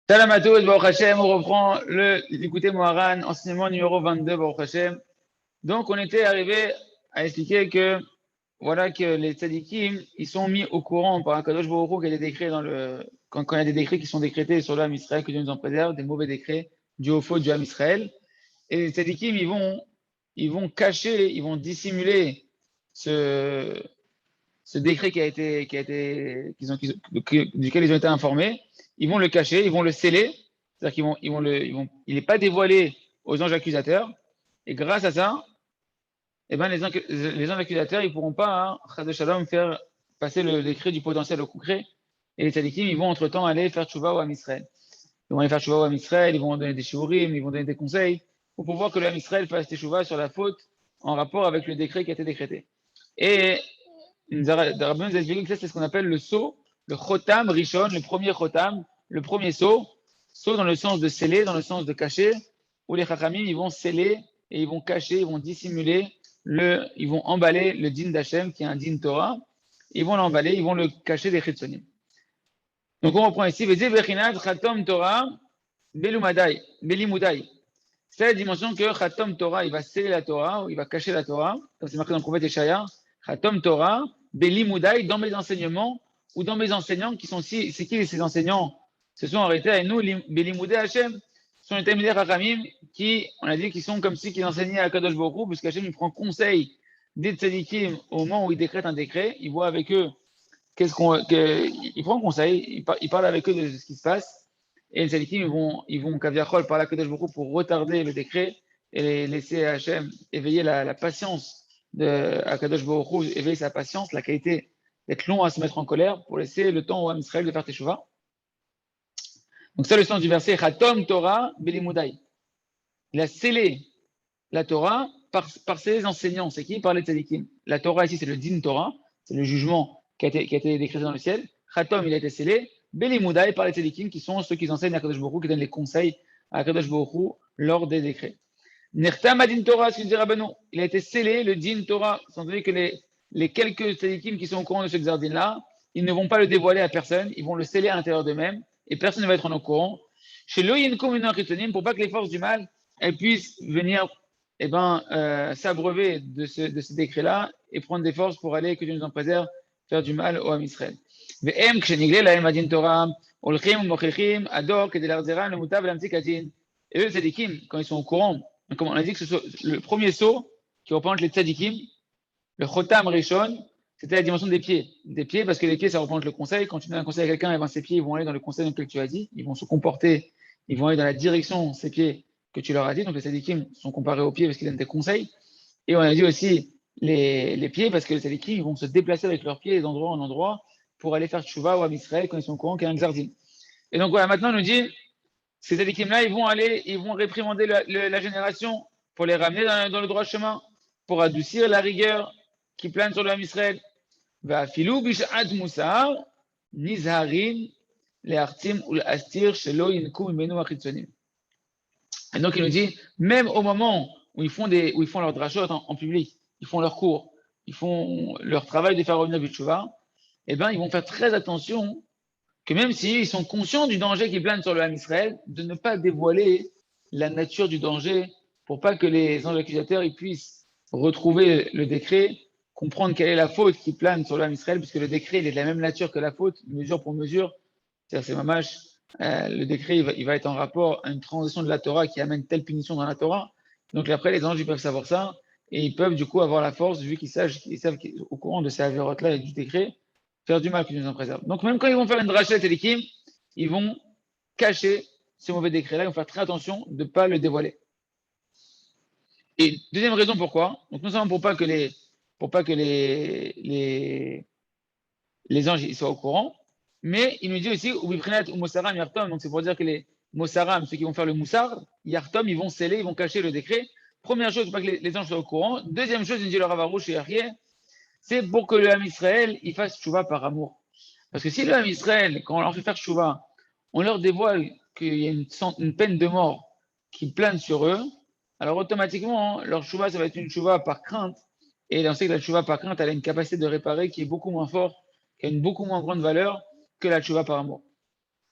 Salam à tous, Baruch Hashem, on reprend l'écouter Moharan, enseignement numéro 22, Baruch Hashem. Donc, on était arrivé à expliquer que, voilà, que les tzadikim, ils sont mis au courant par un Kadosh Baruch Hu qui a des décrets quand il y a des décrets qui sont décrétés sur l'âme Israël, que Dieu nous en préserve, des mauvais décrets, dus au faux du âme Israël. Et les tzadikim, ils vont cacher, ils vont dissimuler ce, ce décret duquel ils ont été informés, ils vont le cacher, ils vont le sceller, c'est-à-dire il n'est pas dévoilé aux anges accusateurs, et grâce à ça, eh ben, les anges accusateurs, ils ne pourront pas, Chas de Shalom, faire passer le décret du potentiel au concret, et les tzadikim, ils vont entre-temps aller faire tchouva au Ham Israël. Ils vont aller faire tchouva au Ham Israël, ils vont donner des shiurim, ils vont donner des conseils, pour pouvoir que le Ham Israël fasse tchouva sur la faute en rapport avec le décret qui a été décrété. Et Rabbeinu nous a expliqué que ça, c'est ce qu'on appelle le sceau, le chotam rishon, le premier chotam, le premier sceau dans le sens de sceller, dans le sens de cacher, où les chachamim, ils vont sceller et ils vont cacher, ils vont dissimuler, ils vont emballer le din d'Hachem, qui est un din Torah, ils vont l'emballer, ils vont le cacher des chitzonim. Donc on reprend ici, Veze bechinat chatom Torah, belimudai. C'est la dimension que chatom Torah, il va sceller la Torah, ou il va cacher la Torah, comme c'est marqué dans le prophète Yeshaya, chatom Torah, belimudai, dans mes enseignements, ou dans mes enseignants, qui sont c'est qui ces enseignants? Ce sont arrêtés à nous, belimudai Hachem, ce sont les Talmidei Chachamim qui, on a dit qu'ils sont comme si qu'ils enseignaient à Kadosh Baruch Hu, parce qu'Hachem, il prend conseil des tzadikim au moment où il décrète un décret, il voit avec eux il prend conseil, il parle avec eux de ce qui se passe, et les tzadikim, ils vont Kaviachol parler à Kadosh Baruch Hu pour retarder le décret et laisser Hachem éveiller la patience de Kadosh Baruch Hu, éveiller sa patience, la qualité d'être long à se mettre en colère pour laisser le temps au Ham Israël de faire Teshuvah. Donc ça, le sens du verset, Chatom Torah Belimudai. Il a scellé la Torah par ses enseignants. C'est qui? Par les tzadikim. La Torah ici, c'est le din Torah, c'est le jugement qui a été décrété dans le ciel. Chatom, il a été scellé. Belimudai par les tzadikim, qui sont ceux qui enseignent à Kadosh Baruch Hu, qui donnent les conseils à Kadosh Baruch Hu lors des décrets. Nertam adin Torah, ce qu'il dit Rabbanou. Il a été scellé, le din Torah, sans doute que les quelques tzadikim qui sont au courant de ce xardin-là, ils ne vont pas le dévoiler à personne, ils vont le sceller à l'intérieur d'eux-mêmes, et personne ne va être au courant. Chez l'Oyenkum pour pas que les forces du mal elles puissent venir s'abreuver de ce décret-là et prendre des forces pour aller, que Dieu nous en préserve, faire du mal au Ham Israël. Et eux, les tzadikim, quand ils sont au courant, comme on a dit que le premier saut qui représente les tzadikim, le chotam rishon, c'était la dimension des pieds. Des pieds, parce que les pieds, ça représente le conseil. Quand tu donnes un conseil à quelqu'un, et ben, ses pieds ils vont aller dans le conseil dans lequel tu as dit. Ils vont se comporter, ils vont aller dans la direction, ces pieds, que tu leur as dit. Donc les tzadikim sont comparés aux pieds parce qu'ils donnent des conseils. Et on a dit aussi les pieds, parce que les tzadikim, ils vont se déplacer avec leurs pieds d'endroit en endroit pour aller faire tchouva ou à Israël quand ils sont au courant qu'il y a un xardin. Et donc voilà, maintenant on nous dit, ces tzadikim-là, ils vont réprimander la génération pour les ramener dans le droit chemin, pour adoucir la rigueur qui plane sur l'homme Israël. ואפילו בשעת מוסר נזהרים להרצים ולהסתיר שלא ינקו ממנו החיצונים. Et donc il nous dit, même au moment où ils font leurs drachot en public, ils font leurs cours, ils font leur travail de faire revenir du tchouva, eh ben ils vont faire très attention que même s'ils sont conscients du danger qui plane sur le Ham Israël, de ne pas dévoiler la nature du danger pour pas que les anges accusateurs ils puissent retrouver le décret, comprendre quelle est la faute qui plane sur le Ham Israël, puisque le décret il est de la même nature que la faute, mesure pour mesure. C'est mamash, le décret il va être en rapport à une transition de la Torah qui amène telle punition dans la Torah. Donc après, les anges ils peuvent savoir ça et ils peuvent du coup avoir la force, vu qu'ils savent au courant de ces avérotes-là et du décret, faire du mal, que Dieu nous en préserve. Donc même quand ils vont faire une drachette et l'ékim, ils vont cacher ce mauvais décret-là, ils vont faire très attention de ne pas le dévoiler. Et deuxième raison pourquoi, donc non seulement pour pas que les anges ils soient au courant, mais il nous dit aussi, donc c'est pour dire que les Mossaram, ceux qui vont faire le Moussar, Yartom, ils vont sceller, ils vont cacher le décret. Première chose, pour pas que les anges soient au courant. Deuxième chose, il dit le Ravarouche et Arié, c'est pour que le Ham Israël, il fasse Tchouva par amour. Parce que si le Ham Israël, quand on leur fait faire Tchouva, on leur dévoile qu'il y a une peine de mort qui plane sur eux, alors automatiquement, leur Tchouva, ça va être une Tchouva par crainte. Et on sait que la Tchouva par crainte, elle a une capacité de réparer qui est beaucoup moins forte, qui a une beaucoup moins grande valeur que la Tchouva par amour.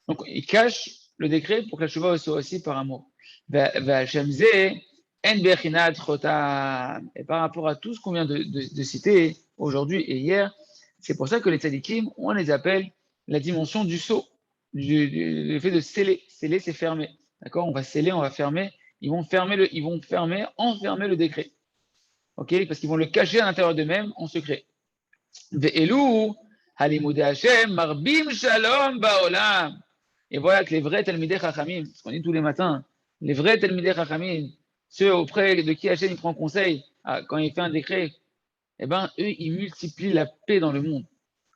Donc, ils cachent le décret pour que la chouva soit aussi par amour. Et par rapport à tout ce qu'on vient de citer aujourd'hui et hier, c'est pour ça que les tzadikim, on les appelle la dimension du sceau, le fait de sceller. Sceller, c'est fermer. D'accord? On va sceller, on va fermer. Ils vont enfermer le décret. Ok? Parce qu'ils vont le cacher à l'intérieur d'eux-mêmes en secret. Ve'elu, halimudei Hashem, marbim shalom ba'olam. Et voilà que les vrais Talmidei Chachamim, ce qu'on dit tous les matins, les vrais Talmidei Chachamim, ceux auprès de qui Hashem il prend conseil quand il fait un décret, eh ben, eux, ils multiplient la paix dans le monde.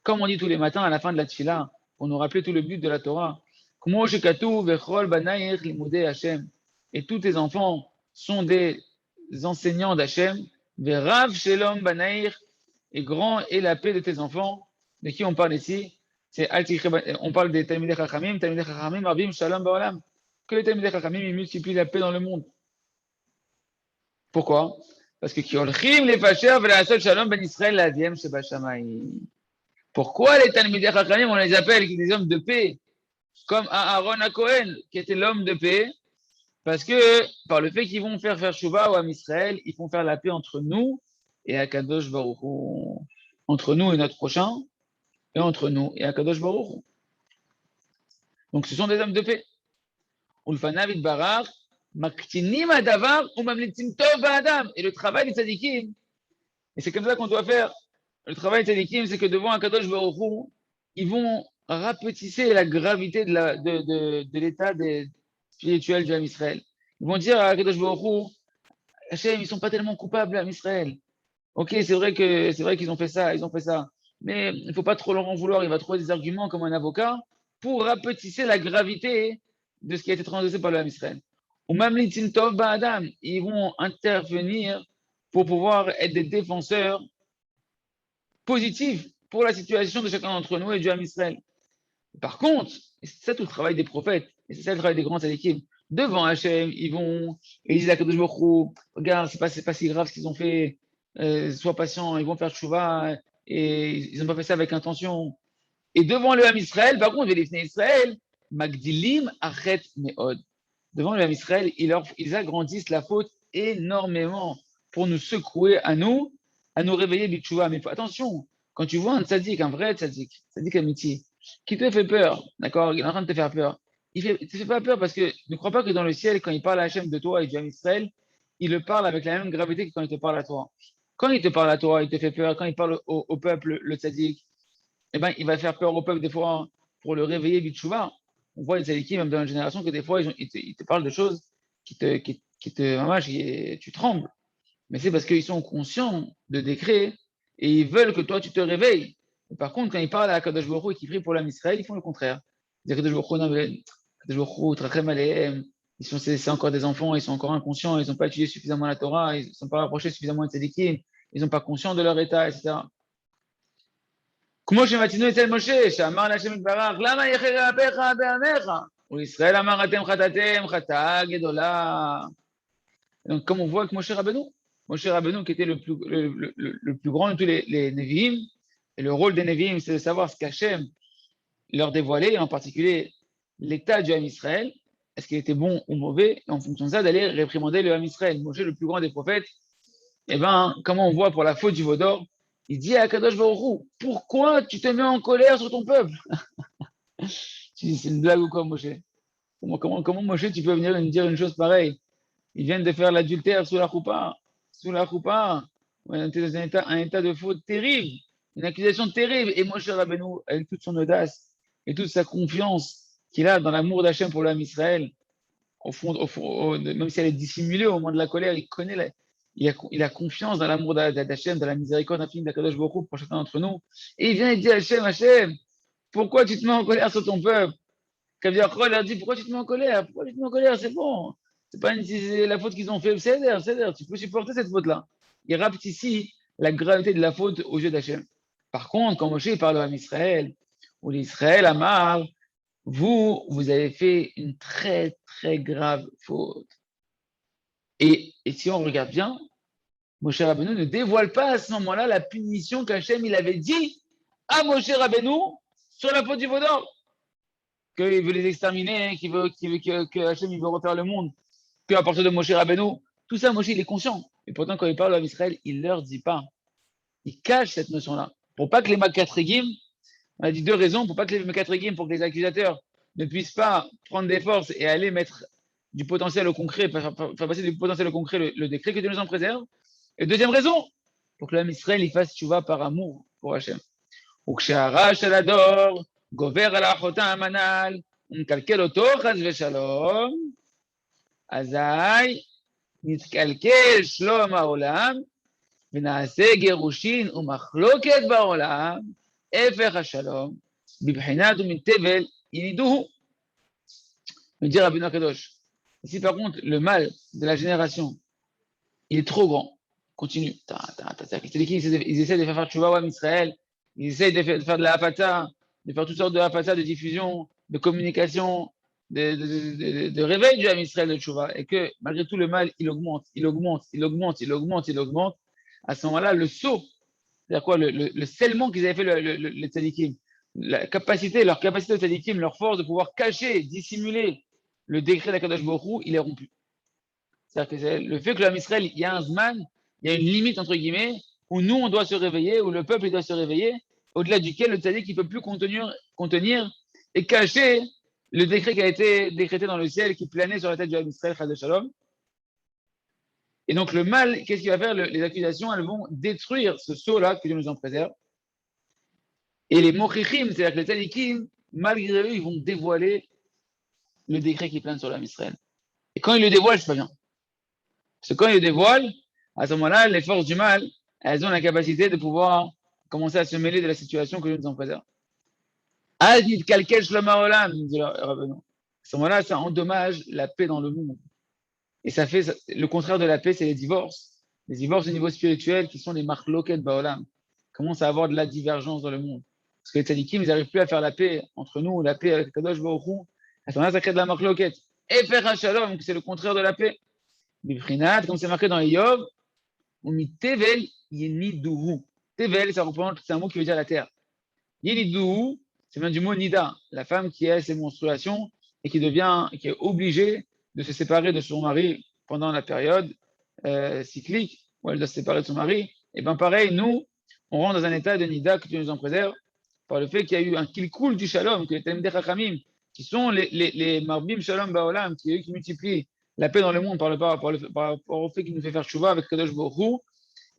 Comme on dit tous les matins à la fin de la tfila, pour nous rappeler tout le but de la Torah. Et tous tes enfants sont des enseignants d'Hachem. Verav shelom banaïr, et grand est la paix de tes enfants. De qui on parle ici? On parle des Talmidei Chachamim, Rabim Shalom Ba'olam. Que les Talmidei Chachamim, ils multiplient la paix dans le monde. Pourquoi? Parce que Shalom Ben Israël Ladiem Sheba Shamayim. Pourquoi les Talmidei Chachamim, on les appelle des hommes de paix, comme Aaron à Cohen, qui était l'homme de paix? Parce que par le fait qu'ils vont faire Shuvah au Am Israël, ils font faire la paix entre nous et Akadosh Baruch Hu, entre nous et notre prochain, et entre nous et Akadosh Baruch Hu. Donc ce sont des hommes de paix. Ulfanav Barar, Maktinim Adavar, ou Mamlitim Tov Adam. Et le travail des tzadikim, et c'est comme ça qu'on doit faire. Le travail des tzadikim, c'est que devant Akadosh Baruch Hu, ils vont rapetisser la gravité de l'état spirituel du Ham Israël. Ils vont dire à Akadosh Baruch Hu, Hachem, ils sont pas tellement coupables, Ham Israël. Ok, c'est vrai qu'ils ont fait ça, mais il ne faut pas trop leur en vouloir. Il va trouver des arguments comme un avocat pour rapetisser la gravité de ce qui a été transgressé par le Ham Israël. Ou même les Tov Ba'adam, ils vont intervenir pour pouvoir être des défenseurs positifs pour la situation de chacun d'entre nous et du Ham Israël. Par contre, et c'est ça tout le travail des prophètes, et c'est ça le travail des grands tzadikim, devant Hachem, ils vont, et ils disent à Kadosh Baruch Hu, regarde, c'est pas si grave ce qu'ils ont fait, sois patient, ils vont faire tchouva, et ils n'ont pas fait ça avec intention. Et devant le Ham Israël, par contre, les Israël, Magdilim Achet Meod. Devant le Ham Israël, ils agrandissent la faute énormément pour nous secouer à nous réveiller bitchouva. Mais attention, quand tu vois un tzaddik, un vrai tzaddik amitié, qui te fait peur, d'accord, il est en train de te faire peur, il ne te fait pas peur parce que ne crois pas que dans le ciel, quand il parle à Hachem de toi et du Ham Israël, il le parle avec la même gravité que quand il te parle à toi. Quand il te parle à toi, il te fait peur. Quand il parle au peuple, le tzaddik, eh ben, il va faire peur au peuple des fois pour le réveiller bitchouva. On voit les tzaddikim, même dans la génération, que des fois, ils te parlent de choses tu trembles. Mais c'est parce qu'ils sont conscients de décret et ils veulent que toi, tu te réveilles. Et par contre, quand ils parlent à Kadosh Baruch Hu et qu'ils prient pour l'Am Israël, ils font le contraire. Ils disent Kadosh Baruch Hu, Trachem Alehem, c'est encore des enfants, ils sont encore inconscients, ils n'ont pas étudié suffisamment la Torah, ils ne sont pas rapprochés suffisamment de tzadikim, ils sont pas conscients de leur état, etc. כמו שמתנו אצל משה, שאמר להשם יתברך, למה יחרה אפיך בעמך? ולישראל אמר אתם חטאתם, חטאה גדולה. Donc, comme on voit que Moshe Rabbeinu qui était le plus grand de tous les Nevi'im, et le rôle des Nevi'im, c'est de savoir ce qu'Hachem leur dévoilait, en particulier l'état du Ham Israël, est-ce qu'il était bon ou mauvais, et en fonction de ça, d'aller réprimander le Ham Israël. Moshe, le plus grand des prophètes, eh ben, comment on voit pour la faute du veau d'or, il dit à Kadosh Baruch Hu, pourquoi tu te mets en colère sur ton peuple? Tu dis, c'est une blague ou quoi, Moshe? Comment Moshe, tu peux venir me dire une chose pareille? Ils viennent de faire l'adultère sous la choupa. On était dans un état de faute terrible, une accusation terrible. Et Moshe Rabbeinu, avec toute son audace et toute sa confiance qu'il a dans l'amour d'Hachem pour l'âme Israël, même si elle est dissimulée au moment de la colère, il a confiance dans l'amour d'Hachem, dans la miséricorde infinie d'Akadosh Baruch Hu pour chacun d'entre nous. Et il vient et dit à Hachem, pourquoi tu te mets en colère sur ton peuple? Kaviachol leur dit, pourquoi tu te mets en colère? C'est bon. C'est pas la faute qu'ils ont fait. C'est tu peux supporter cette faute-là. Il rapte ici la gravité de la faute aux yeux d'Hachem. Par contre, quand Moshe parle à Israël, ou l'Israël Amar, vous avez fait une très, très grave faute. Et si on regarde bien, Moshe Rabbeinu ne dévoile pas à ce moment-là la punition qu'Hachem il avait dit à Moshe Rabbeinu sur la faute du veau d'or. qu'il veut les exterminer, que Hachem il veut refaire le monde, qu'à partir de Moshe Rabbeinu, tout ça, Moshe, il est conscient. Et pourtant, quand il parle à Israël, il leur dit pas. Il cache cette notion-là. Pour pas que les Makatrégim, on a dit deux raisons, pour pas que les Makatrégim, pour que les accusateurs ne puissent pas prendre des forces et aller mettre du potentiel au concret, faire passer du potentiel au concret le décret que Dieu nous en préserve. Et deuxième raison, pour que l'homme Israël il fasse tchouva par amour pour Hachem. וכשהרע של הדור גובר על האחותה המנל ומקלקל אותו חס ושלום, אזי נתקלקל שלום העולם ונעשה גירושין ומחלוקת בעולם, הפך השלום, בבחינת ומן תבל ילידוהו. Me dit Rabbeinu Akadosh. Ici par contre, le mal de la génération, il est trop grand. Continue. Ils essaient de faire tchouva en Israël. Ils essayent de faire de la hafata, de faire toutes sortes de hafata, de diffusion, de communication, de réveil du Ham Israël de Tchouva. Et que malgré tout, le mal, il augmente. À ce moment-là, le saut, c'est-à-dire quoi, le scellement qu'ils avaient fait les tzadikim, leur capacité de tzadikim, leur force de pouvoir cacher, dissimuler le décret d'Akadosh Baruch Hu, il est rompu. C'est-à-dire que c'est le fait que le Ham Israël, il y a un zman, il y a une limite entre guillemets, où nous, on doit se réveiller, où le peuple il doit se réveiller, au-delà duquel le tzaddik ne peut plus contenir et cacher le décret qui a été décrété dans le ciel, qui planait sur la tête du Ham Israël, Chas de Shalom. Et donc le mal, qu'est-ce qu'il va faire? Les accusations, elles vont détruire ce sceau-là, que Dieu nous en préserve. Et les mochichim, c'est-à-dire que les tzaddikim, malgré eux, ils vont dévoiler le décret qui plane sur l'Ham Israël. Et quand ils le dévoilent, c'est pas bien. Parce que quand ils le dévoilent, à ce moment-là, les forces du mal, elles ont la capacité de pouvoir commencer à se mêler de la situation que Dieu nous en préserve. À ce moment-là, ça endommage la paix dans le monde. Et ça fait le contraire de la paix, c'est les divorces. Les divorces au niveau spirituel qui sont les marloket baolam. Commencent à avoir de la divergence dans le monde. Parce que les tzadikim, ils n'arrivent plus à faire la paix entre nous, la paix avec Kadosh Baruch Hu. À ce moment-là, ça crée de la marloket. Et faire shalom, c'est le contraire de la paix. Bifrinat, comme c'est marqué dans Yov, on mit tevel yeniduhu. Tevel, ça représente, c'est un mot qui veut dire la terre. Yeniduhu, ça vient du mot nida, la femme qui a ses menstruations et qui est obligée de se séparer de son mari pendant la période cyclique où elle doit se séparer de son mari. Et bien pareil, nous, on rentre dans un état de nida que Dieu nous en préserve par le fait qu'il y a eu un kilkul du shalom, que les Talmidei Chachamim, qui sont les marbim shalom baolam, qui multiplient la paix dans le monde par rapport au fait qu'il nous fait faire tchouva avec Kadosh Baruch Hu,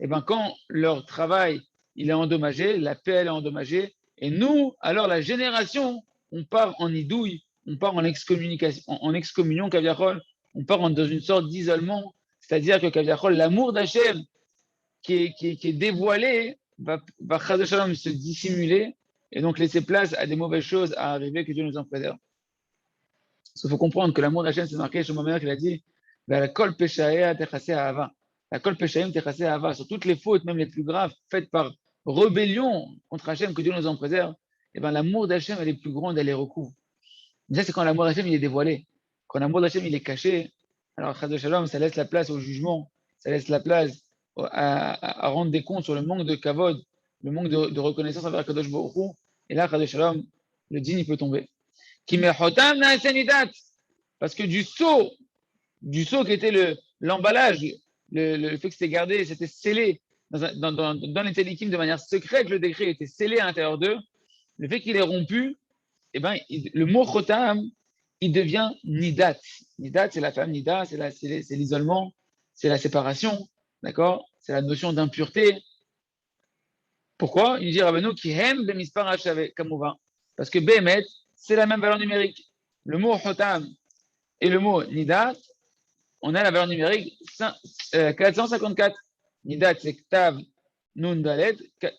et bien quand leur travail il est endommagé, la paix elle est endommagée, et nous, alors la génération, on part en idouille, on part en excommunication, en excommunion Kaviachol, on part dans une sorte d'isolement, c'est-à-dire que Kaviachol, l'amour d'Hachem qui est dévoilé, va Chas Shalom se dissimuler, et donc laisser place à des mauvaises choses à arriver, que Dieu nous en préserve. Il faut comprendre que l'amour d'Hachem, c'est marqué chez ma mère qui a dit la kol peshaim techaseh ahava. La kol peshaim techaseh ahava. Sur toutes les fautes, même les plus graves, faites par rébellion contre Hachem, que Dieu nous en préserve, et bien l'amour d'Hachem, elle est plus grande, elle est recouvre. Mais ça, c'est quand l'amour d'Hachem, il est dévoilé. Quand l'amour d'Hachem, il est caché, alors Chas de Shalom, ça laisse la place au jugement, ça laisse la place à rendre des comptes sur le manque de kavod, le manque de reconnaissance envers Kadosh Baruch Hu. Et là, Chas de Shalom, le dîne, il peut tomber. Parce que du sceau qui était l'emballage, le fait que c'était gardé, c'était scellé dans les tzadikim de manière secrète, le décret était scellé à l'intérieur d'eux, le fait qu'il est rompu, eh ben, le mot chotam, il devient nidat. Nidat, c'est la femme, nida, c'est l'isolement, c'est la séparation, d'accord? C'est la notion d'impureté. Pourquoi? Il dit Rabbeinu qui hem bemispar hachave, kamouva. Parce que Behemet, c'est la même valeur numérique. Le mot chotam et le mot nidat, on a la valeur numérique 454. Nidat, c'est Tav Nun Dalet,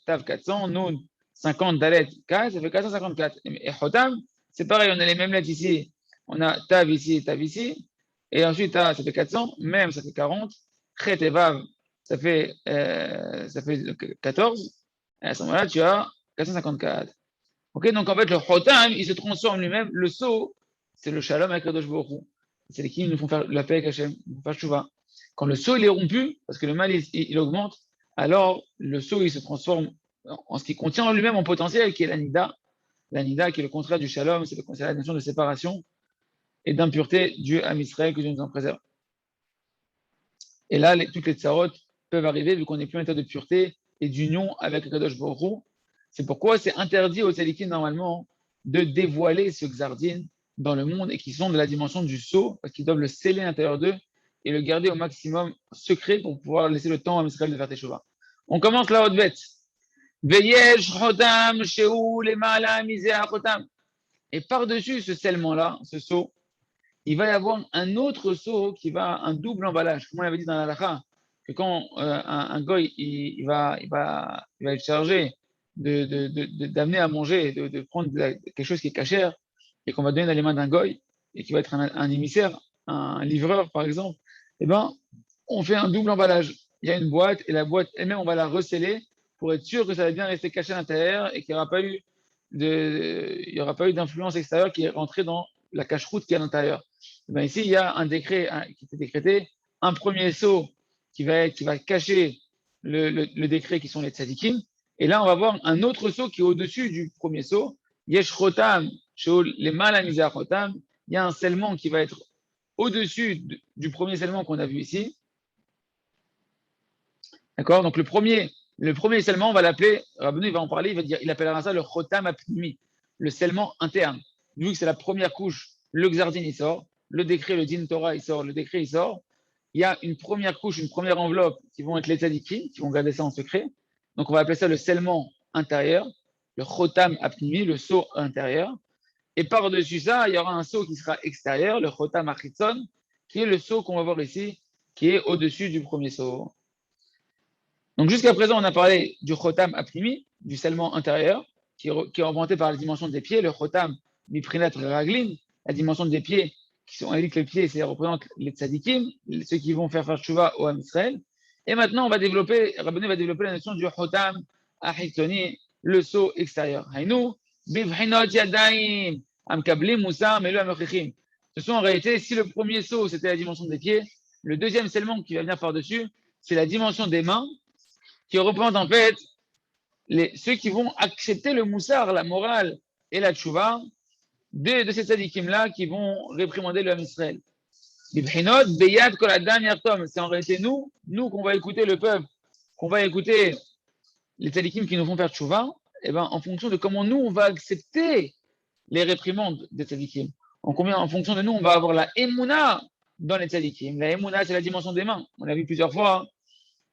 Tav 400, Nun 50 Dalet 4, ça fait 454. Et chotam, c'est pareil, on a les mêmes lettres ici. On a Tav ici, Tav ici. Et ensuite, ça fait 400, même ça fait 40. Chet et Vav, ça fait 14. Et à ce moment-là, tu as 454. Ok, donc en fait, le chotam, il se transforme lui-même. Le sceau, c'est le shalom avec Kadosh Baruch Hu. C'est les qui nous font faire la paix avec Hachem, nous font faire tchouva. Quand le sceau il est rompu, parce que le mal il augmente, alors le sceau il se transforme en ce qui contient en lui-même en potentiel, qui est la nida. La nida, qui est le contraire du shalom, c'est la notion de séparation et d'impureté due à Israël, que Dieu nous en préserve. Et là, toutes les tsarot peuvent arriver, vu qu'on n'est plus en état de pureté et d'union avec le Kadosh Baruch Hu. C'est pourquoi c'est interdit aux tzadikim, normalement, de dévoiler ce xardin dans le monde et qui sont de la dimension du sceau, parce qu'ils doivent le sceller à l'intérieur d'eux et le garder au maximum secret pour pouvoir laisser le temps à Israël de faire teshuva. On commence la haute bête. Et par-dessus ce scellement-là, ce sceau, il va y avoir un autre sceau qui va, un double emballage. Comme on l'avait dit dans la halakha, que quand un goy, il va être chargé d'amener à manger, de prendre quelque chose qui est cachère, et qu'on va donner l'aliment d'un goy, et qui va être un émissaire, un livreur par exemple, eh ben, on fait un double emballage. Il y a une boîte, et la boîte elle-même, on va la recéler pour être sûr que ça va bien rester caché à l'intérieur et qu'il n'y aura pas eu d'influence extérieure qui est rentrée dans la cache-route qui est à l'intérieur. Ben ici, il y a un décret qui était décrété, un premier sceau qui va cacher le décret qui sont les tzadikim, et là, on va voir un autre sceau qui est au-dessus du premier sceau, yesh chotam, les malamisa chotam, il y a un scellement qui va être au-dessus du premier scellement qu'on a vu ici. D'accord? Donc le premier scellement, on va l'appeler, Rabbeinu, il va en parler, il appellera ça le chotam apnimi, le scellement interne. Vu que c'est la première couche, le xardin il sort, le décret, le din Torah il sort, le décret il sort. Il y a une première couche, une première enveloppe qui vont être les tzadikim, qui vont garder ça en secret. Donc on va appeler ça le scellement intérieur, le chotam apnimi, le sceau intérieur. Et par-dessus ça, il y aura un sceau qui sera extérieur, le chotam achitzon, qui est le sceau qu'on va voir ici, qui est au-dessus du premier sceau. Donc jusqu'à présent, on a parlé du chotam apnimi, du scellement intérieur, qui est représenté par la dimension des pieds, le chotam miprinat raglin, la dimension des pieds, qui sont indiquent les pieds, ça représente les tzadikim, ceux qui vont faire tshuva au Ham Israël. Et maintenant, Rabbeinu va développer la notion du chotam achitzoni, le sceau extérieur. Hainu, bivchinot yadayim, amkablim musar melu amechichim. Ce sont en réalité, si le premier sceau, c'était la dimension des pieds, le deuxième scellement qui va venir par-dessus, c'est la dimension des mains, qui représente en fait ceux qui vont accepter le moussard, la morale et la tchouva de ces tzadikim-là qui vont réprimander le Ham Israël. C'est en réalité nous qu'on va écouter le peuple, qu'on va écouter les tzadikim qui nous font faire tchouva, et ben, en fonction de comment nous, on va accepter les réprimandes des tzadikim. En fonction de nous, on va avoir la émouna dans les tzadikim. La émouna, c'est la dimension des mains. On l'a vu plusieurs fois.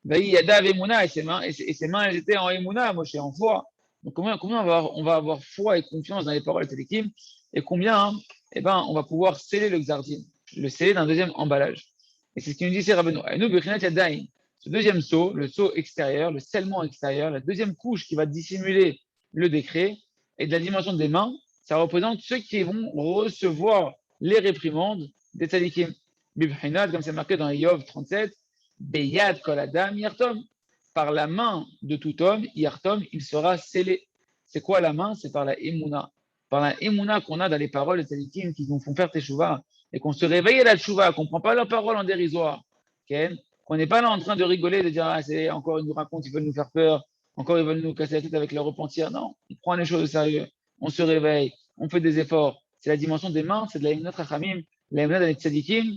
Il y a Dav Emouna et ses mains, elles étaient en Emouna, Moshe, en foi. Donc combien on va avoir foi et confiance dans les paroles de Télékim, et combien eh ben, on va pouvoir sceller le xardin, le sceller d'un deuxième emballage. Et c'est ce qu'il nous dit, c'est Rabbeinu. Et nous, ce deuxième sceau, le sceau extérieur, le scellement extérieur, la deuxième couche qui va dissimuler le décret, et de la dimension des mains, ça représente ceux qui vont recevoir les réprimandes des tzadikim. Bibhinat, comme c'est marqué dans Yov 37, Beyad kol adam yartom. Par la main de tout homme, yartom, il sera scellé. C'est quoi la main? C'est par la émouna. Par la émouna qu'on a dans les paroles des tzadikim qui nous font faire teshuva et qu'on se réveille à la teshuva, qu'on ne prend pas leurs paroles en dérisoire, okay? Qu'on n'est pas là en train de rigoler, de dire, ah, c'est encore, ils nous racontent, ils veulent nous faire peur, encore ils veulent nous casser la tête avec leur repentir. Non, on prend les choses au sérieux, on se réveille, on fait des efforts. C'est la dimension des mains, c'est de la émouna rachamim, la émouna des tzadikim,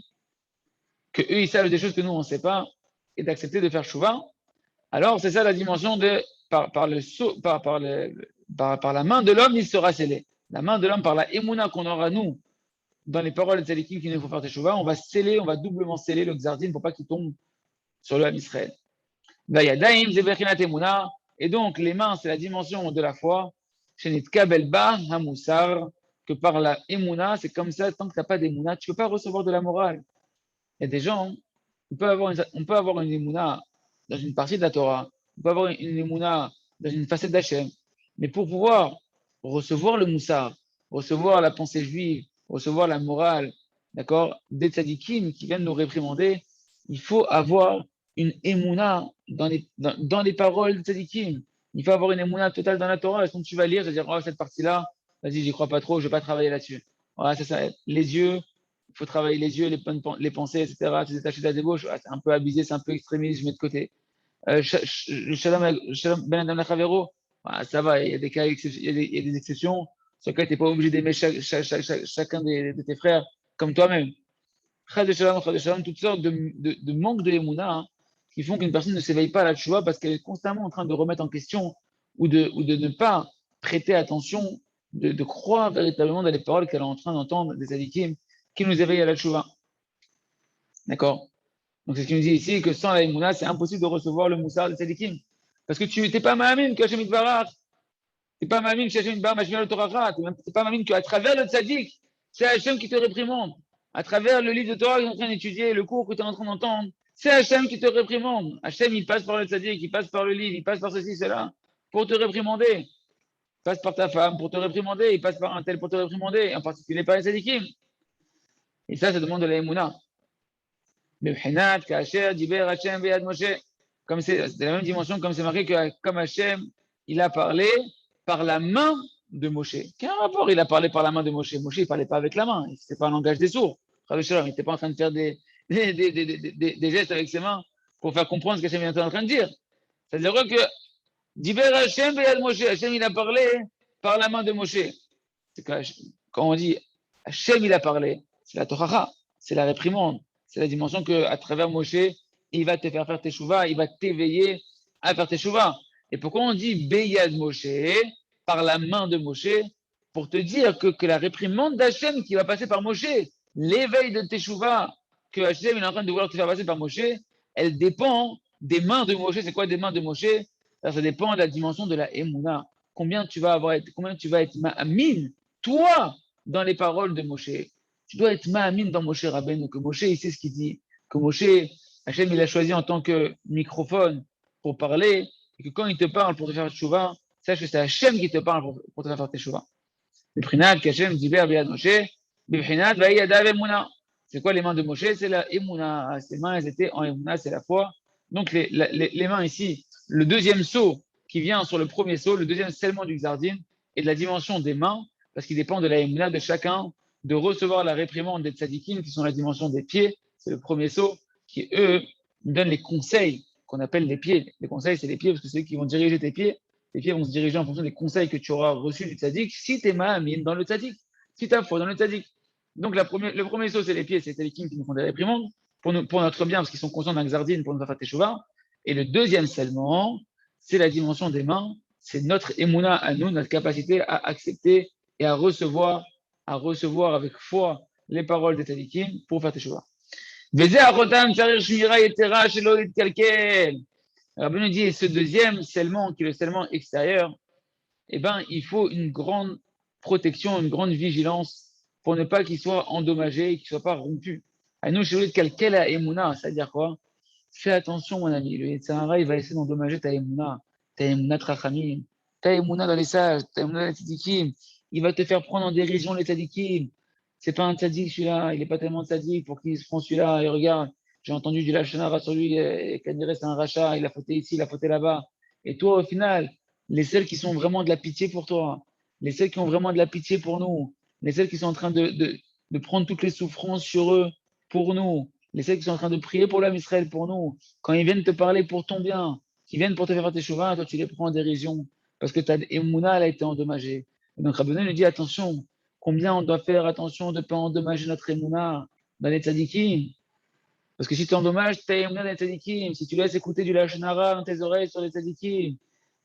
que eux ils savent des choses que nous on ne sait pas, et d'accepter de faire chouva. Alors c'est ça la dimension de par la main de l'homme, il sera scellé. La main de l'homme, par la émouna qu'on aura nous dans les paroles de tzadikim qui nous font faire teshuva, on va doublement sceller le xardin pour pas qu'il tombe sur le Ham Israël. Et donc les mains, c'est la dimension de la foi. Que par la émouna, c'est comme ça, tant que tu n'as pas d'émouna, tu ne peux pas recevoir de la morale. Il y a des gens, on peut avoir une émouna dans une partie de la Torah, on peut avoir une émouna dans une facette d'Hachem, mais pour pouvoir recevoir le moussard, recevoir la pensée juive, recevoir la morale, d'accord, des tzadikim qui viennent nous réprimander, il faut avoir une émouna dans les paroles des tzadikim. Il faut avoir une émouna totale dans la Torah. Et quand tu vas lire, tu vas dire, oh, cette partie-là, vas-y, j'y crois pas trop, je vais pas travailler là-dessus. Voilà, c'est ça. Les yeux, il faut travailler les yeux, les pensées, etc. Tu détaches de la débauche, c'est un peu abusé, c'est un peu extrémiste, je mets de côté. Shalom Ben Adam Lachavero, ça va, il y a des cas, il y a des exceptions. sur lequel tu n'es pas obligé d'aimer chacun de tes frères comme toi-même. Chas de shalom, toutes sortes de manque de l'émouna, hein, qui font qu'une personne ne s'éveille pas à la tchouva parce qu'elle est constamment en train de remettre en question ou de ne pas prêter attention, de croire véritablement dans les paroles qu'elle est en train d'entendre des tzadikim qui nous éveillent à la tchouva. D'accord? Donc c'est ce qu'il nous dit ici, que sans la émouna, c'est impossible de recevoir le moussard des tzadikim. Parce que tu n'es pas ma'amine que Hashem Yitbarach. Tu n'es pas ma'amine que Hashem Yitbarach mashmi'a le Torah. Tu n'es pas ma'amine qu'à travers le tzadik, c'est Hashem qui te réprimande. À travers le livre de Torah que tu es en train d'étudier, le cours que tu es en train d'entendre, c'est Hashem qui te réprimande. Hashem, il passe par le tzadik, il passe par le livre, il passe par ceci, cela, pour te réprimander. Il passe par ta femme pour te réprimander, il passe par un tel pour te réprimander, en particulier par les tzadikim. Et ça demande de la émouna. Comme c'est de la même dimension, comme c'est marqué que comme Hachem, il a parlé par la main de Moshe. Quel rapport il a parlé par la main de Moshe? Moshe, il ne parlait pas avec la main, ce n'était pas un langage des sourds. Il n'était pas en train de faire des gestes avec ses mains pour faire comprendre ce qu'Hachem était en train de dire. C'est-à-dire que Diber Hachem et Moshe, Hachem, il a parlé par la main de Moshe. C'est quand on dit Hachem, il a parlé, c'est la Torah, c'est la réprimande. C'est la dimension qu'à travers Moshe, il va te faire teshuva, il va t'éveiller à faire teshuva. Et pourquoi on dit Beyad Moshe, par la main de Moshe, pour te dire que la réprimande d'Hachem qui va passer par Moshe, l'éveil de teshuva que Hachem est en train de vouloir te faire passer par Moshe, elle dépend des mains de Moshe. C'est quoi des mains de Moshe? Alors, ça dépend de la dimension de la Emouna. Combien tu vas être ma'amine, toi, dans les paroles de Moshe. Tu dois être ma'amine dans Moshe Rabbeinu, que Moshe, il sait ce qu'il dit, que Moshe, Hachem, il a choisi en tant que microphone pour parler, et que quand il te parle pour te faire teshuvah, sache que c'est Hachem qui te parle pour te faire teshuvah. Bibrinat, qu'Hachem diber biad Moshe, bibrinat, va'yadav emuna. C'est quoi les mains de Moshe? C'est la emuna. Ses mains, elles étaient en emuna, c'est la foi. Donc les mains ici, le deuxième saut qui vient sur le premier saut, le deuxième scellement du Xardin, et de la dimension des mains, parce qu'il dépend de la emuna de chacun, de recevoir la réprimande des tzadikim, qui sont la dimension des pieds, c'est le premier saut, qui eux nous donnent les conseils qu'on appelle les pieds. Les conseils, c'est les pieds, parce que c'est eux qui vont diriger tes pieds. Les pieds vont se diriger en fonction des conseils que tu auras reçus du tzadik, si tu es ma'amine dans le tzadik, si tu as foi dans le tzadik. Donc le premier saut, c'est les pieds, c'est les tzadikim qui nous font des réprimandes, pour notre bien, parce qu'ils sont conscients d'un xardine pour nous faire teshuva. Et le deuxième seulement, c'est la dimension des mains, c'est notre émouna à nous, notre capacité à accepter et à recevoir avec foi les paroles des tzadikim pour faire teshuva. Rabbi nous dit, ce deuxième scellement, qui est le scellement extérieur, eh ben, il faut une grande protection, une grande vigilance pour ne pas qu'il soit endommagé et qu'il ne soit pas rompu. À nous, chez quel a Emouna, c'est-à-dire quoi? Fais attention, mon ami. Le Yetzirah, il va essayer d'endommager ta Emouna Trachamim, ta Emouna dans les sages, ta Emouna dans les tzadikim. Il va te faire prendre en dérision les tzadikim. C'est pas un tzadik celui-là, il n'est pas tellement tzadik pour qu'il se prend celui-là. Et regarde, j'ai entendu du lachon hara sur lui, et Kaniré c'est un rachat, il a fauté ici, il a fauté là-bas. Et toi, au final, les seuls qui sont vraiment de la pitié pour toi, les seuls qui ont vraiment de la pitié pour nous, les seuls qui sont en train de prendre toutes les souffrances sur eux pour nous, les seuls qui sont en train de prier pour l'âme Israël pour nous, quand ils viennent te parler pour ton bien, qui viennent pour te faire tes chouvas, toi tu les prends en dérision parce que ta émouna elle a été endommagée. Et donc Rabbeinu nous dit attention, combien on doit faire attention de ne pas endommager notre émouna dans les tzadikim. Parce que si tu endommages ta émouna dans les tzadikim, si tu laisses écouter du lachon hara dans tes oreilles sur les tzadikim,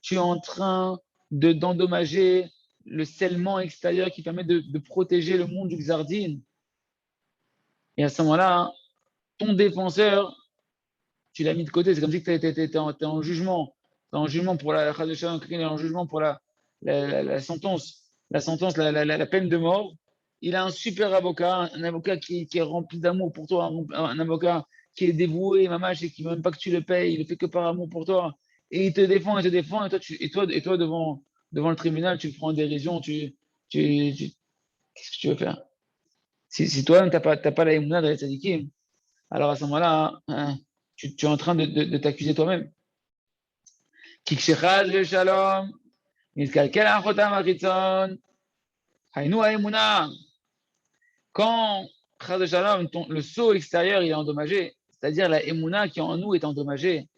tu es en train d'endommager le scellement extérieur qui permet de protéger le monde du Xardin. Et à ce moment-là, ton défenseur, tu l'as mis de côté. C'est comme si tu étais en jugement. Tu es en jugement pour la quelqu'un est en jugement pour la sentence, la peine de mort. Il a un super avocat, un avocat qui est rempli d'amour pour toi, un avocat qui est dévoué, mamache, et qui ne veut même pas que tu le payes, il ne fait que par amour pour toi. Et il te défend, et toi devant le tribunal, tu le prends en dérision, qu'est-ce que tu veux faire? Si toi-même, tu n'as pas la émouna dans les tzadikim, alors à ce moment-là, hein, tu es en train de t'accuser toi-même. Kikshechaz le shalom, nizkalkel achotam achitzon, hainu haemuna. Quand le sceau extérieur il est endommagé, c'est-à-dire la émouna qui est en nous est endommagée,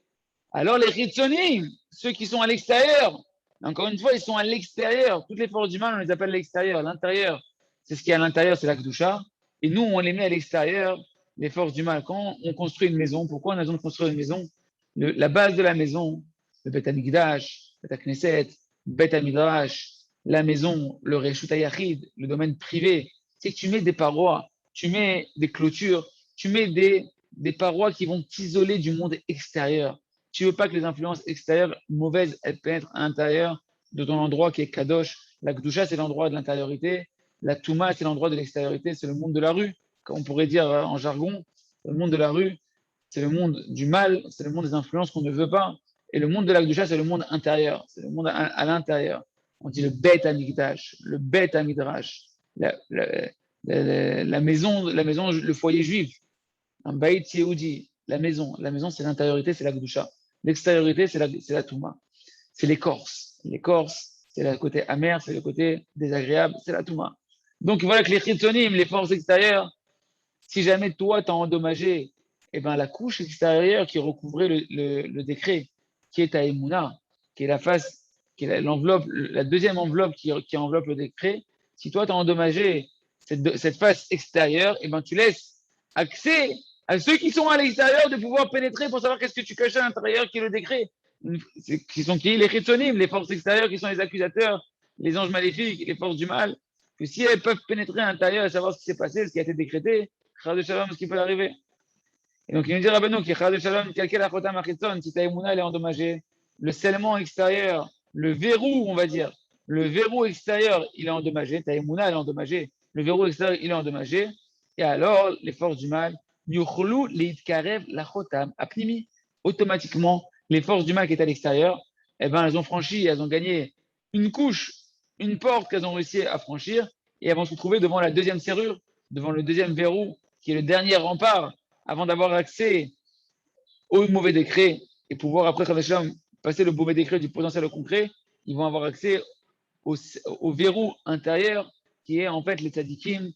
alors les chitzonim, ceux qui sont à l'extérieur, Encore une fois, ils sont à l'extérieur. Toutes les forces du mal, on les appelle l'extérieur. L'intérieur, c'est ce qui est à l'intérieur, c'est la Kedusha. Et nous, on les met à l'extérieur, les forces du mal. Quand on construit une maison, pourquoi on a besoin de construire une maison? La base de la maison, le Bet HaMikdash, le Bet HaKnesset, le Bet HaMidrash, la maison, le Reshut HaYachid, le domaine privé, c'est que tu mets des parois, tu mets des clôtures, tu mets des parois qui vont t'isoler du monde extérieur. Tu veux pas que les influences extérieures mauvaises elles pénètrent à l'intérieur de ton endroit qui est Kadosh. La Gdusha, c'est l'endroit de l'intériorité. La Touma, c'est l'endroit de l'extériorité. C'est le monde de la rue, comme on pourrait dire en jargon. Le monde de la rue, c'est le monde du mal, c'est le monde des influences qu'on ne veut pas. Et le monde de la Gdusha, c'est le monde intérieur, c'est le monde à l'intérieur. On dit le Bet Hamikdash, le Bet Hamidrash, la maison, le foyer juif, un Beit Yehudi, la maison. La maison, c'est l'intériorité, c'est la Gdusha. L'extériorité, c'est la Touma. C'est l'écorce. L'écorce, c'est le côté amer, c'est le côté désagréable, c'est la Touma. Donc voilà que les chitzonim, les forces extérieures, si jamais toi, t'as endommagé eh ben, la couche extérieure qui recouvrait le décret, qui est ta Emouna, qui est la face, qui est l'enveloppe, la deuxième enveloppe qui enveloppe le décret, si toi, tu as endommagé cette face extérieure, eh ben, tu laisses accès à ceux qui sont à l'extérieur de pouvoir pénétrer pour savoir qu'est-ce que tu caches à l'intérieur, qui est le décret. Qui sont qui? Les chitzonim, les forces extérieures qui sont les accusateurs, les anges maléfiques, les forces du mal, que si elles peuvent pénétrer à l'intérieur et savoir ce qui s'est passé, ce qui a été décrété, de Shalom, ce qui peut arriver. Et donc, il nous dit Rabbeinu qui de Shalom, quelqu'un la Chotam Achitzon, si ta Emouna elle est endommagée, le scellement extérieur, le verrou, on va dire, le verrou extérieur, il est endommagé, ta Emouna elle est endommagée, le verrou extérieur, il est endommagé, et alors, les forces du mal, Yuchlu Leitkarev la Chotam Apnimi, automatiquement, les forces du mal qui étaient à l'extérieur, eh ben, elles ont franchi, elles ont gagné une couche, une porte qu'elles ont réussi à franchir, et elles vont se trouver devant la deuxième serrure, devant le deuxième verrou, qui est le dernier rempart, avant d'avoir accès au mauvais décret et pouvoir après passer le mauvais décret du potentiel au concret, ils vont avoir accès au verrou intérieur qui est en fait les tzadikim,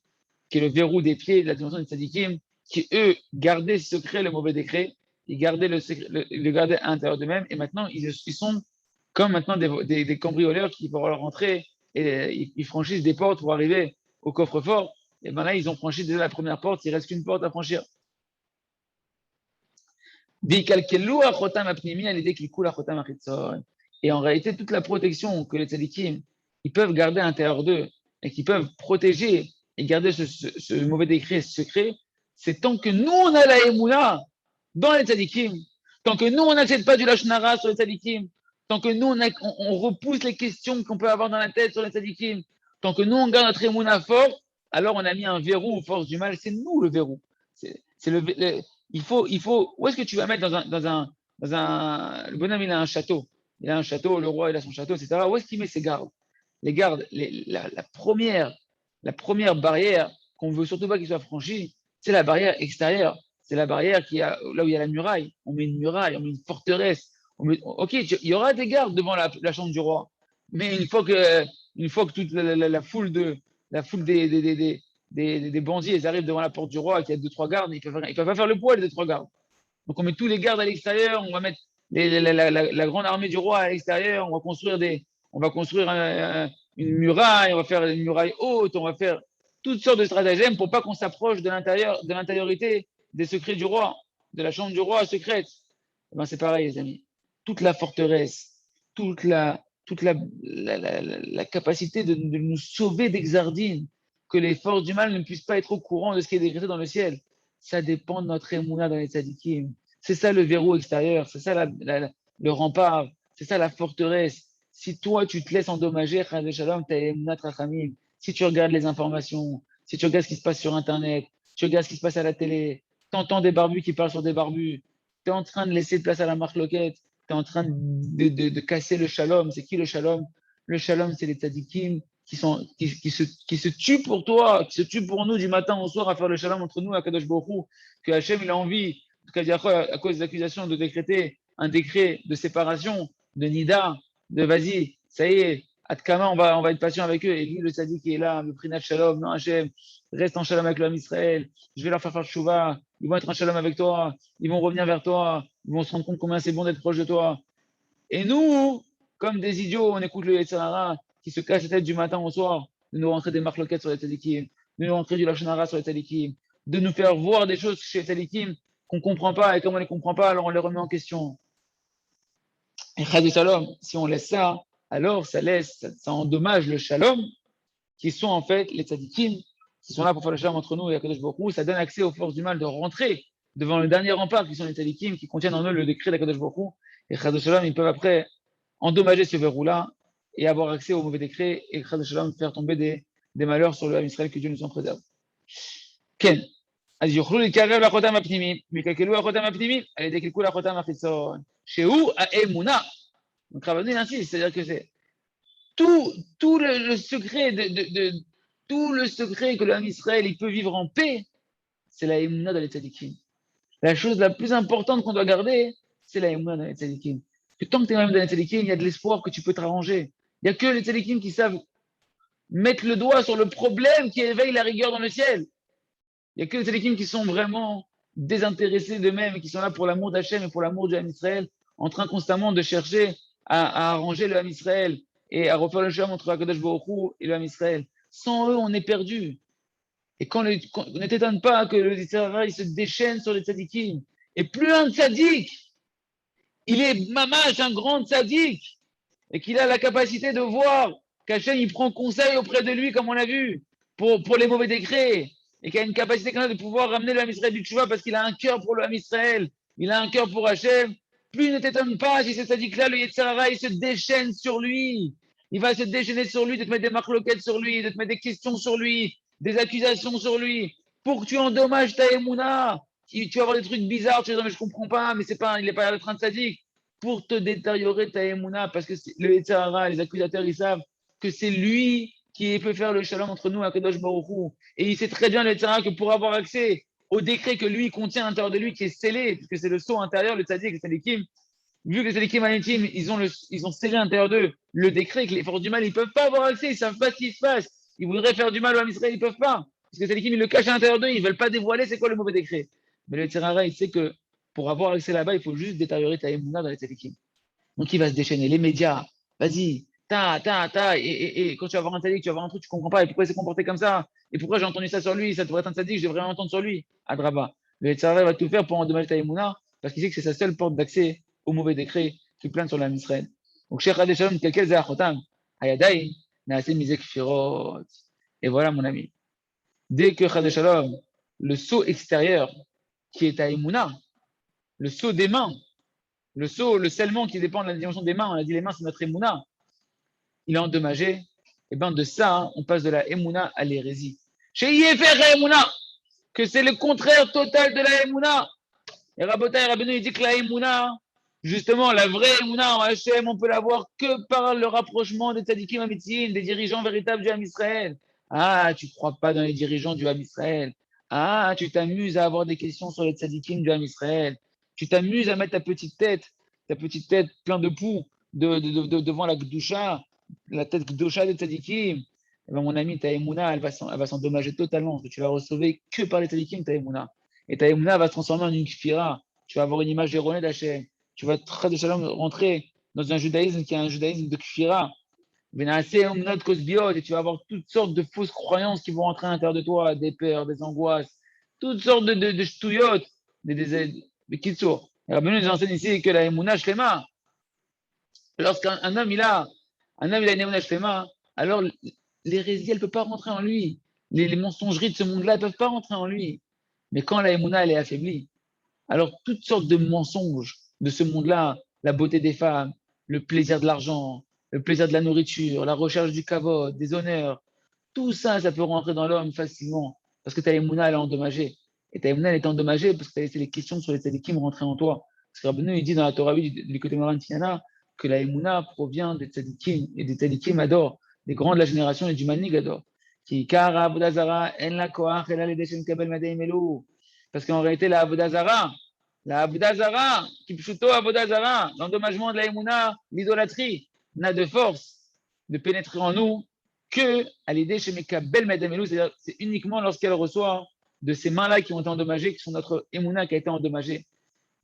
qui est le verrou des pieds de la dimension des tzadikim, qui eux gardaient secret le mauvais décret, ils gardaient le gardaient à l'intérieur d'eux-mêmes et maintenant ils sont comme maintenant des cambrioleurs qui vont rentrer et ils franchissent des portes pour arriver au coffre-fort. Et ben là, ils ont franchi déjà la première porte, il reste qu'une porte à franchir. Et en réalité, toute la protection que les tzadikim ils peuvent garder à l'intérieur d'eux et qui peuvent protéger et garder ce mauvais décret secret, c'est tant que nous, on a la émoula dans les tzadikim, tant que nous, on n'achète pas du lachnara sur les tzadikim, tant que nous, on repousse les questions qu'on peut avoir dans la tête sur les tzadikim, tant que nous, on garde notre émoula fort, alors on a mis un verrou aux forces du mal. C'est nous le verrou. C'est où est-ce que tu vas mettre le bonhomme, il a un château. Il a un château, le roi, il a son château, etc. Où est-ce qu'il met ses gardes? Les gardes, la première barrière qu'on veut surtout pas qu'il soit franchie, c'est la barrière extérieure. C'est la barrière là où il y a la muraille. On met une muraille, on met une forteresse. Ok, il y aura des gardes devant la chambre du roi. Mais une fois que toute la foule des bandits, ils arrivent devant la porte du roi, qu'il y a 2-3 gardes, ils ne peuvent pas faire le poids, les 2-3 gardes. Donc on met tous les gardes à l'extérieur, on va mettre la grande armée du roi à l'extérieur, on va construire une muraille, on va faire une muraille haute, on va faire toutes sortes de stratagèmes pour pas qu'on s'approche de l'intériorité des secrets du roi, de la chambre du roi secrète. Eh ben c'est pareil, les amis. Toute la forteresse, toute la capacité de nous sauver d'Exardine, que les forces du mal ne puissent pas être au courant de ce qui est décrété dans le ciel. Ça dépend de notre émouna dans les tzadikim. C'est ça le verrou extérieur, c'est ça le rempart, c'est ça la forteresse. Si toi, tu te laisses endommager, Shalom, si tu regardes les informations, si tu regardes ce qui se passe sur Internet, tu regardes ce qui se passe à la télé, tu entends des barbus qui parlent sur des barbus, tu es en train de laisser de place à la marque loquette, tu es en train de casser le shalom. C'est qui le shalom? Le shalom, c'est les tzadikim qui se tuent pour toi, qui se tuent pour nous du matin au soir à faire le shalom entre nous, à Kadosh Baruch Hu, que Hachem il a envie, à cause des accusations, de décréter un décret de séparation, de Nida, de vas-y, ça y est, Atkama, on va être patient avec eux. Et lui, le tzaddik qui est là, le Prinat Shalom, non Hachem, reste en shalom avec l'homme Israël, je vais leur faire tchouva, ils vont être en shalom avec toi, ils vont revenir vers toi, ils vont se rendre compte combien c'est bon d'être proche de toi. Et nous, comme des idiots, on écoute le Yetzer Hara qui se casse la tête du matin au soir, de nous rentrer des marloquettes sur les tzadikim, de nous rentrer du Lachon Hara sur les tzadikim, de nous faire voir des choses chez les tzadikim qu'on ne comprend pas, et comme on ne les comprend pas, alors on les remet en question. Et Chadou Shalom, si on laisse ça, alors ça endommage le Shalom, qui sont en fait les tzadikim, qui sont là pour faire le Shalom entre nous et Akadosh Baruch Hu. Ça donne accès aux forces du mal de rentrer devant le dernier rempart, qui sont les tzadikim, qui contiennent en eux le décret d'Akadosh Baruch Hu. Et Chadou Shalom, ils peuvent après endommager ce verrou-là et avoir accès au mauvais décret et Chadou Shalom faire tomber des malheurs sur le peuple Israël, que Dieu nous en préserve. Ken. אז יוכלו להתקרב לחותם הפנימי, ויקלקלו החותם הפנימי, על ידי קלקול החותם החיצון, שהוא האמונה. Donc Rabbeinu insiste, c'est-à-dire que c'est tout le secret tout le secret que l'homme Israël il peut vivre en paix, c'est la émouna dans les tzadikim. La chose la plus importante qu'on doit garder, c'est la émouna dans les tzadikim. Que tant que tu es dans les tzadikim, il y a de l'espoir que tu peux te arranger. Il n'y a que les tzadikim qui savent mettre le doigt sur le problème qui éveille la rigueur dans le ciel. Il n'y a que les tzadikim qui sont vraiment désintéressés d'eux-mêmes, qui sont là pour l'amour d'Hachem et pour l'amour du Ham Israël, en train constamment de chercher à arranger le Ham Israël et à refaire le shalom entre Akadosh Baruch Hu et le Ham Israël. Sans eux, on est perdu. Et ne t'étonne pas que le Yitzhara, il se déchaîne sur les tzadikim. Et plus un tzadik, il est mamash, un grand tzadik, et qu'il a la capacité de voir qu'Hachem, il prend conseil auprès de lui, comme on l'a vu, pour les mauvais décrets, et qu'il a une capacité quand même de pouvoir ramener le Ham Israël du Tchouva parce qu'il a un cœur pour le Ham Israël, il a un cœur pour Hachem. Plus ne t'étonne pas si ce tzadik-là, le Yitzhara, il se déchaîne sur lui. Il va se déchaîner sur lui, de te mettre des marloquettes sur lui, de te mettre des questions sur lui, des accusations sur lui, pour que tu endommages ta émouna. Tu vas avoir des trucs bizarres, tu vas dire, mais je comprends pas, mais il n'est pas en train de sadique. Pour te détériorer ta émouna, parce que le Yitzhara, les accusateurs, ils savent que c'est lui qui peut faire le shalom entre nous, Akadosh Baruch Hu. Et il sait très bien, le Yitzhara, que pour avoir accès au décret que lui contient à l'intérieur de lui, qui est scellé, puisque c'est le sceau intérieur, le tzadik, le tzadikim, vu que les tzadikim manétim, ils ont scellé à l'intérieur d'eux le décret, que les forces du mal, ils ne peuvent pas avoir accès, ils ne savent pas ce qui se passe. Ils voudraient faire du mal au Ham Israël, ils ne peuvent pas. Parce que les tzadikim, ils le cachent à l'intérieur d'eux, ils ne veulent pas dévoiler c'est quoi le mauvais décret. Mais le Yitzhara, il sait que pour avoir accès là-bas, il faut juste détériorer ta émouna dans les tzadikim. Donc il va se déchaîner. Les médias, vas-y, et quand tu vas voir un tzadik, tu vas voir un truc, tu comprends pas, et pourquoi il s'est comporté comme ça, et pourquoi j'ai entendu ça sur lui, ça devrait être un tzadik, je devrais l'entendre sur lui. Adraba. Le Yitzhara va tout faire pour endommager ta émouna, parce qu'il sait que c'est sa seule porte d'accès au mauvais décret qui plane sur l'Am Israël. Donc, Cheikh Hadé Shalom, quelqu'un zé achotam, hayadaï, naaseh mizek firot. Et voilà, mon ami. Dès que Hadé Shalom, le sceau extérieur, qui est à émouna, le sceau des mains, le sceau, le scellement qui dépend de la dimension des mains, on a dit les mains, c'est notre émouna, il est endommagé, et bien de ça, on passe de la émouna à l'hérésie. Chez Yefer émouna, que c'est le contraire total de la émouna. Et Rabotai Rabbeinu, il dit que la émouna, justement, la vraie émouna en Hachem, on peut l'avoir que par le rapprochement des tzadikim amitzim, des dirigeants véritables du Ham Israël. Ah, tu ne crois pas dans les dirigeants du Ham Israël. Ah, tu t'amuses à avoir des questions sur les tzadikim du Ham Israël. Tu t'amuses à mettre ta petite tête plein de poux devant la Gdusha, la tête Gdusha des tzadikim. Eh ben, mon ami, ta émouna, elle va s'endommager totalement, parce que tu vas sauver que par les tzadikim, ta émouna. Et ta émouna va se transformer en une kfira. Tu vas avoir une image erronée d'Hachem. Tu vas très de shalom rentrer dans un judaïsme qui est un judaïsme de kfira. Et tu vas avoir toutes sortes de fausses croyances qui vont rentrer à l'intérieur de toi, des peurs, des angoisses, toutes sortes de shtouyot, de kitsour. Et Rabbeinu nous enseigne ici que la émouna shlema, lorsqu'un homme il a une émouna shlema, alors l'hérésie elle ne peut pas rentrer en lui. Les mensongeries de ce monde-là ne peuvent pas rentrer en lui. Mais quand la émouna elle est affaiblie, alors toutes sortes de mensonges de ce monde-là, la beauté des femmes, le plaisir de l'argent, le plaisir de la nourriture, la recherche du kavod, des honneurs, tout ça, ça peut rentrer dans l'homme facilement, parce que ta émouna elle est endommagée. Et ta émouna elle est endommagée parce que tu as laissé les questions sur les tzadikim rentrer en toi. Parce que Rabbeinu il dit dans la Torah du côté Moran Tinana que la émouna provient des tzadikim, et des tzadikim adorent, des grands de la génération et du manig adorent. Parce qu'en réalité, la Avodazara, qui plutôt Avodazara, l'endommagement de la Emouna, l'idolâtrie, n'a de force de pénétrer en nous que à l'idée chez Mekabel Medamelou, c'est-à-dire c'est uniquement lorsqu'elle reçoit de ces mains-là qui ont été endommagées, qui sont notre Emouna qui a été endommagée.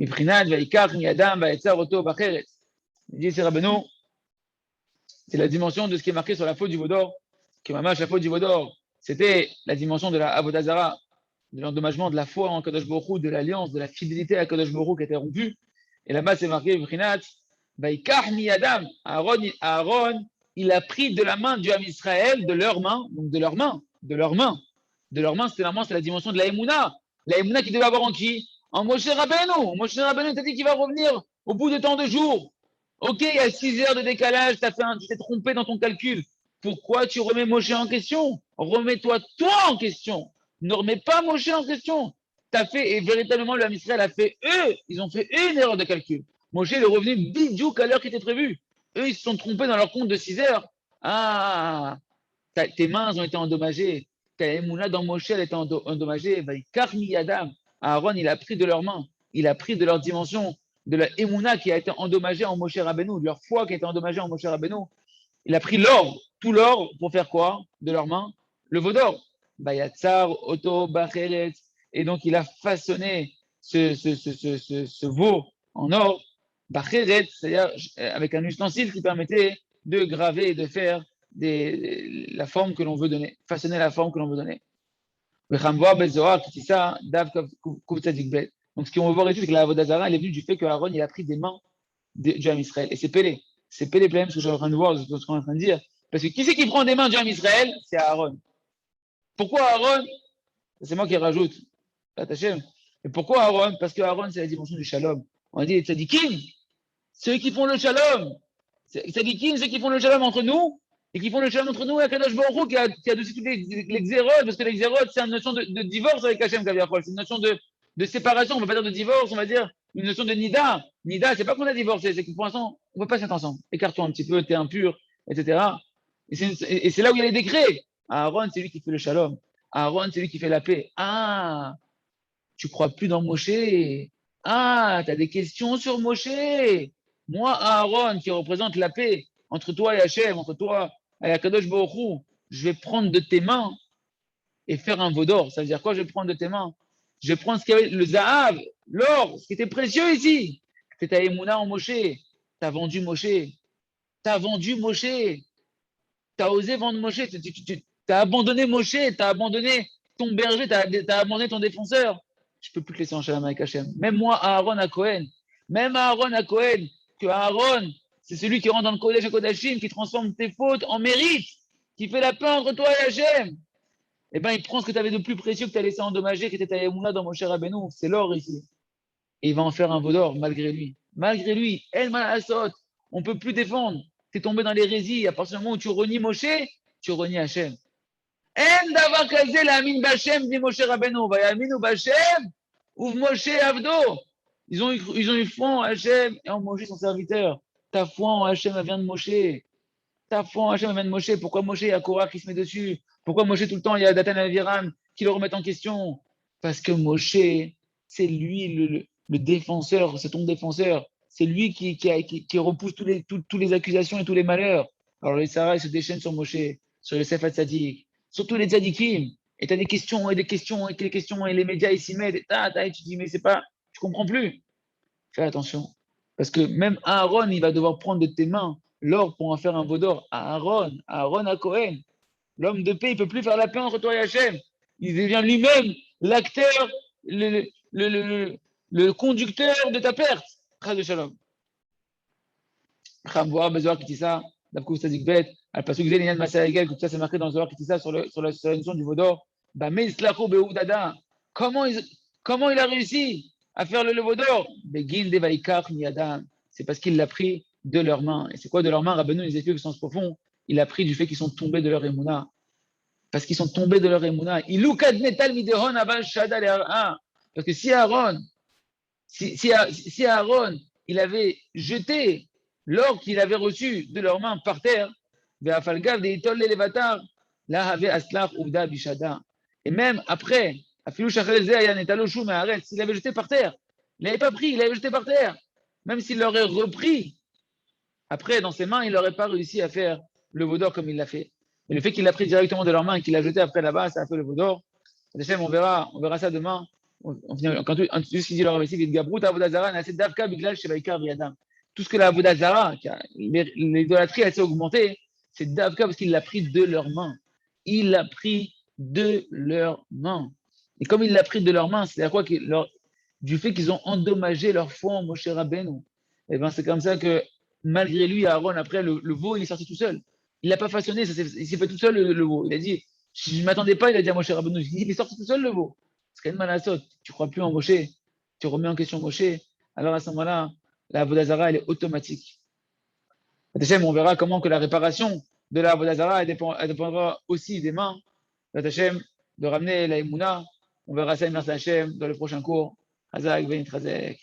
Miprinad, Vaikar, Miyadam, Vaetzar, Oto, Bacheret. Il dit, c'est Rabbeinu, C'est la dimension de ce qui est marqué sur la faute du veau d'or, qui est mamash la faute du veau d'or. C'était la dimension de la Avodah Zarah, de l'endommagement de la foi en Kadosh Baruch Hu, de l'alliance, de la fidélité à Kadosh Baruch Hu qui était rompue. Et là-bas, c'est marqué, Vrinat, Vaikach mi Adam. Aaron, il a pris de la main du Ham Israël, de leurs mains, donc de leurs mains, de leurs mains. De leurs mains, c'est la dimension de la Emouna. La Emouna qui devait avoir en qui? En Moshe Rabbeinu. Moshe Rabbeinu t'a dit qu'il va revenir au bout de tant de jours. Ok, il y a 6 heures de décalage, tu t'es trompé dans ton calcul. Pourquoi tu remets Moshe en question? Remets-toi toi en question. Ne remets pas Moshe en question. T'as fait, et véritablement, le Ham Israël a fait, ils ont fait une erreur de calcul. Moshe est revenu bidjouk à l'heure qui était prévue. Eux, ils se sont trompés dans leur compte de 6 heures. Ah, tes mains ont été endommagées. Ta émouna dans Moshe, elle était endommagée. Karmi Adam. Aaron, il a pris de leurs mains. Il a pris de leur dimension, de la émouna qui a été endommagée en Moshe Rabbeinu, de leur foi qui a été endommagée en Moshe Rabbeinu. Il a pris l'or, tout l'or, pour faire quoi? De leurs mains? Le veau d'or. Bayatsar, Oto, Bacheret. Et donc, il a façonné ce veau en or, Bacheret, c'est-à-dire avec un ustensile qui permettait de graver et de faire la forme que l'on veut donner, façonner la forme que l'on veut donner. Donc, ce qu'on veut voir ici, c'est que la Vodazara, elle est venue du fait que Aaron, il a pris des mains du Ham Israël. Et c'est Pélé. C'est Pélé problème, ce que je suis en train de voir, ce qu'on est en train de dire. Parce que qui c'est qui prend des mains du Ham Israël? C'est Aaron. Pourquoi Aaron? C'est moi qui rajoute. Attachez. Et pourquoi Aaron? Parce que Aaron, c'est la dimension du shalom. On a dit les tzadikim, ceux qui font le shalom. Les tzadikim, ceux qui font le shalom entre nous, et qui font le shalom entre nous, et Kadosh Baruch Hu qui a adouci toutes les xérodes, parce que les xérodes, c'est une notion de divorce avec Hachem, c'est une notion de séparation, on ne va pas dire de divorce, on va dire une notion de nida. Nida, c'est pas qu'on a divorcé, c'est que pour l'instant, on ne peut pas se mettre ensemble. Écarte-toi un petit peu, t'es impur, etc. Et c'est là où il y a les décrets. Aaron, c'est lui qui fait le shalom. Aaron, c'est lui qui fait la paix. Ah, tu crois plus dans Moshe. Ah, tu as des questions sur Moshe. Moi, Aaron, qui représente la paix entre toi et Hachem, entre toi et Akadosh Baruch Hu, je vais prendre de tes mains et faire un veau d'or. Ça veut dire quoi, je vais prendre de tes mains? Je vais prendre ce qu'il y avait, le Zahav, l'or, ce qui était précieux ici. C'est ta Emouna en Moshe. Tu as vendu Moshe. Tu as vendu Moshe. Tu as osé vendre Moshe. Tu as abandonné Moshe. Tu as abandonné ton berger. Tu as abandonné ton défenseur. Je ne peux plus te laisser en shalom avec Hachem. Même moi, Aaron à Cohen. Même Aaron à Cohen. Que Aaron, c'est celui qui rentre dans le Kodesh Kodashim, qui transforme tes fautes en mérite, qui fait la paix entre toi et Hachem. Eh bien, il prend ce que tu avais de plus précieux que tu as laissé endommager, qui était ta Yemouna dans Moshe Rabbeinu. C'est l'or ici. Et il va en faire un veau d'or malgré lui. Malgré lui, El Malasot, on ne peut plus défendre. Tu es tombé dans l'hérésie. À partir du moment où tu renies Moshe, tu renies Hachem. En davar kaze la amin b'Hashem dit Moshe Rabbeinu. Vayaminu b'Hashem ou Moshe Avdo. Ils ont eu foi en Hachem et en Moshe son serviteur. Ta foi en Hachem, elle vient de Moshe. Ta foi en Hachem, elle vient de Moshe. Pourquoi Moshe, il y a Korah qui se met dessus? Pourquoi Moshe, tout le temps, il y a Datan et Aviram qui le remettent en question? Parce que Moshe, c'est lui le défenseur, c'est ton défenseur. C'est lui qui repousse tous les accusations et tous les malheurs. Alors les Sarah, ils se déchaînent sur Moshe, sur le Sefat Tzadik, sur tous les tzadikim. Et tu as des questions et des questions et des questions et les médias, ils s'y mettent. Et tu dis, mais c'est pas, je comprends plus. Fais attention. Parce que même Aaron, il va devoir prendre de tes mains l'or pour en faire un veau d'or. Aaron à Cohen. L'homme de paix, il ne peut plus faire la paix entre toi et Hachem. Il devient lui-même l'acteur, le conducteur de ta perte. Chas de shalom. Chamboa, Bezoar, Kitissa, Davkou Sadik Bet, Al-Pasuk Zel, Inyan Masa Egel, tout ça c'est marqué dans Zohar Kitissa sur la notion du veau d'or. Meslachou Beoudada. Comment il a réussi à faire le veau d'or? Begin Devaikach Miyadam. C'est parce qu'il l'a pris de leurs mains. Et c'est quoi de leurs mains? Rabbeinu, les explique au sens profond. Il a pris du fait qu'ils sont tombés de leur émouna. Parce qu'ils sont tombés de leur émouna. Parce que si Aaron, il avait jeté l'or qu'il avait reçu de leurs mains par terre, et même après, s'il avait jeté par terre, il n'avait pas pris, il avait jeté par terre. Même s'il l'aurait repris, après, dans ses mains, il n'aurait pas réussi à faire le veau d'or comme il l'a fait. Mais le fait qu'il l'a pris directement de leurs mains et qu'il l'a jeté après là-bas, ça a fait le veau d'or. On verra ça demain. Quand tout ce qu'il dit leur récit, il dit Gabrut Avodazara, Naset Davka, Biglal, Shevaikar, Viadam. tout ce que la Avodah Zarah, l'idolâtrie a été augmentée, c'est Davka parce qu'il l'a pris de leurs mains. Il l'a pris de leurs mains. Et comme il l'a pris de leurs mains, c'est-à-dire quoi du fait qu'ils ont endommagé leur foi en Moshe Rabbeinu. Et ben c'est comme ça que malgré lui, Aaron, après, le veau, il est sorti tout seul. Il l'a pas façonné, il s'est fait tout seul le veau. Il a dit, je ne m'attendais pas, il a dit à Moshe Rabbeinu, il est sorti tout seul le veau. C'est quand même mal à sauter. Tu crois plus en Moshe, tu remets en question Moshe. Alors à ce moment-là, la Vodazara, elle est automatique. On verra comment que la réparation de la Vodazara, elle dépendra aussi des mains de ramener la Emouna. On verra ça, merci Hachem, dans le prochain cours. Hazak, Benit Hazek.